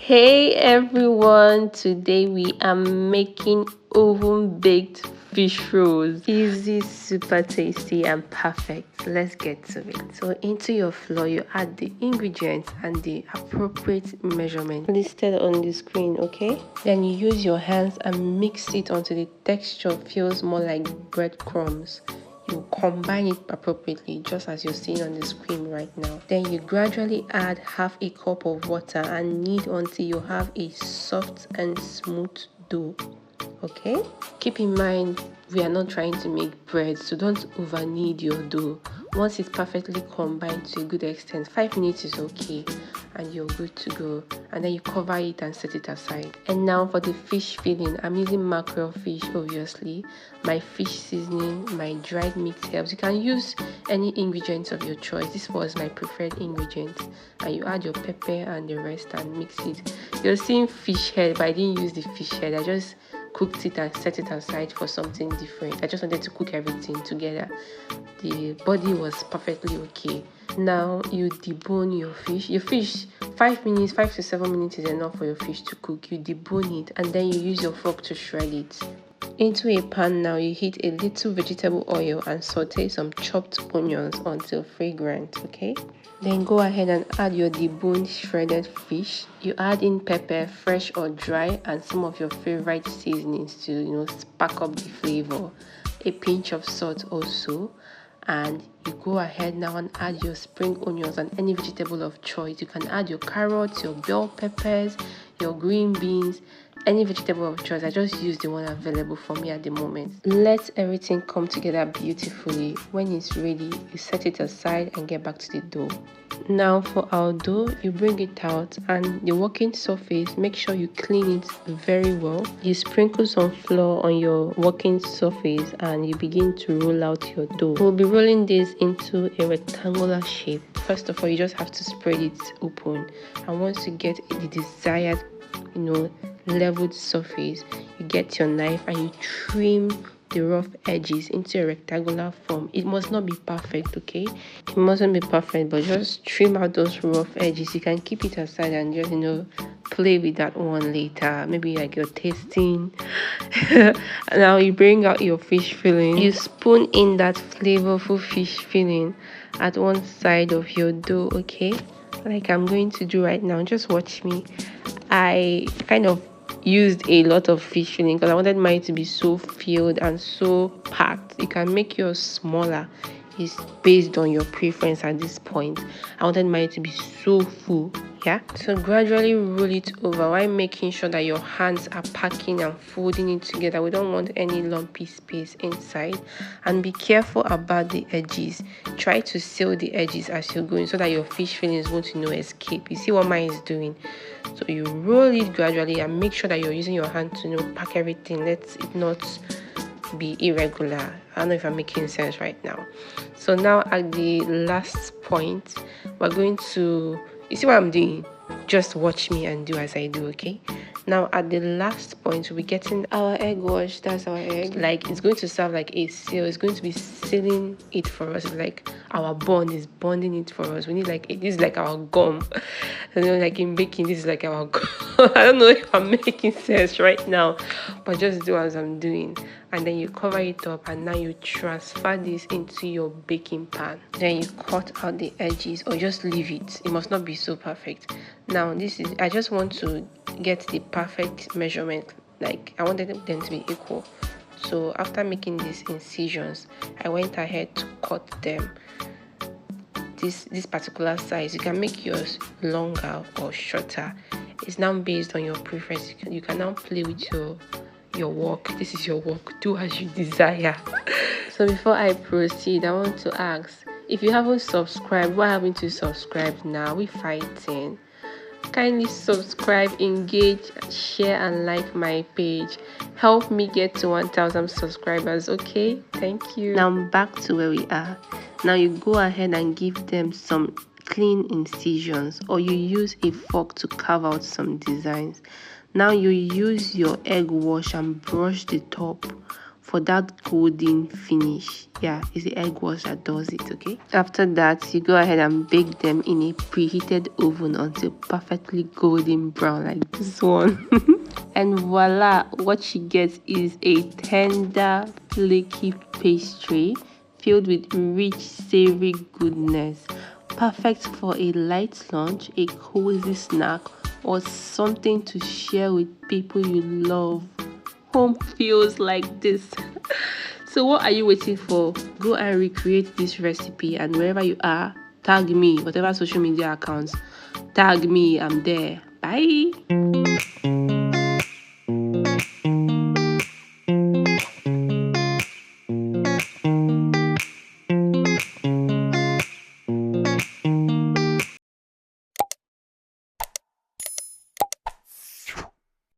Hey everyone, today we are making oven baked fish rolls. Easy, super tasty and perfect. Let's get to it. So into your flour you add the ingredients and the appropriate measurement listed on the screen, okay? Then you use your hands and mix it until the texture feels more like breadcrumbs. You combine it appropriately, just as you're seeing on the screen right now. Then you gradually add half a cup of water and knead until you have a soft and smooth dough. Okay, keep in mind we are not trying to make bread, so don't over knead your dough. Once it's perfectly combined to a good extent, 5 minutes is okay and you're good to go. And then you cover it and set it aside. And now for the fish filling, I'm using mackerel fish, obviously, my fish seasoning, my dried mixed herbs. You can use any ingredients of your choice. This was my preferred ingredient. And you add your pepper and the rest and mix it. You're seeing fish head, but I didn't use the fish head. I just cooked it and set it aside for something different. I just wanted to cook everything together. The body was perfectly okay. Now you debone your fish. Your fish, 5 minutes, 5 to 7 minutes is enough for your fish to cook. You debone it and then you use your fork to shred it. Into a pan now, you heat a little vegetable oil and saute some chopped onions until fragrant, okay? Then go ahead and add your deboned shredded fish. You add in pepper, fresh or dry, and some of your favorite seasonings to, spark up the flavor. A pinch of salt also. And you go ahead now and add your spring onions and any vegetable of choice. You can add your carrots, your bell peppers, your green beans, any vegetable of choice. I just use the one available for me at the moment. Let everything come together beautifully. When it's ready, you set it aside and get back to the dough. Now for our dough, you bring it out and the working surface, make sure you clean it very well. You sprinkle some flour on your working surface and you begin to roll out your dough. We'll be rolling this into a rectangular shape. First of all, you just have to spread it open, and once you get the desired leveled surface, you get your knife and you trim the rough edges into a rectangular form. It must not be perfect, okay? It mustn't be perfect, but just trim out those rough edges. You can keep it aside and just play with that one later, maybe like you're tasting. Now you bring out your fish filling. You spoon in that flavorful fish filling at one side of your dough, okay? Like I'm going to do right now. Just watch me. I kind of used a lot of fish filling because I wanted mine to be so filled and so packed. You can make yours smaller. It's based on your preference at this point. I wanted mine to be so full. Yeah, so gradually roll it over while making sure that your hands are packing and folding it together. We don't want any lumpy space inside, and be careful about the edges. Try to seal the edges as you're going so that your fish fillings won't escape. You see what mine is doing? So you roll it gradually and make sure that you're using your hand to pack everything. Let it not be irregular. I don't know if I'm making sense right now. So now at the last point, we're going to, you see what I'm doing? Just watch me and do as I do, okay? Now at the last point, we're getting our egg wash. That's our egg. Like it's going to serve like a seal. It's going to be sealing it for us. It's like our bond is bonding it for us. We need this is like our gum. Like in baking, this is like our gum. I don't know if I'm making sense right now, but just do as I'm doing. And then you cover it up and now you transfer this into your baking pan. Then you cut out the edges or just leave it. It must not be so perfect. Now I just want to get the perfect measurement. Like I wanted them to be equal. So after making these incisions, I went ahead to cut them this particular size. You can make yours longer or shorter. It's now based on your preference. You can now play with your work. This is your work. Do as you desire. So before I proceed, I want to ask, if you haven't subscribed, why haven't you subscribed now? We're fighting. Kindly subscribe, engage, share and like my page. Help me get to 1,000 subscribers, okay? Thank you. Now back to where we are. Now you go ahead and give them some clean incisions, or you use a fork to carve out some designs. Now you use your egg wash and brush the top for that golden finish. Yeah, it's the egg wash that does it. Okay, after that you go ahead and bake them in a preheated oven until perfectly golden brown like this one. And voila, what you get is a tender flaky pastry filled with rich savory goodness, perfect for a light lunch, a cozy snack, or something to share with people you love. Home feels like this. So what are you waiting for? Go and recreate this recipe, and wherever you are, tag me, whatever social media accounts, tag me, I'm there. Bye.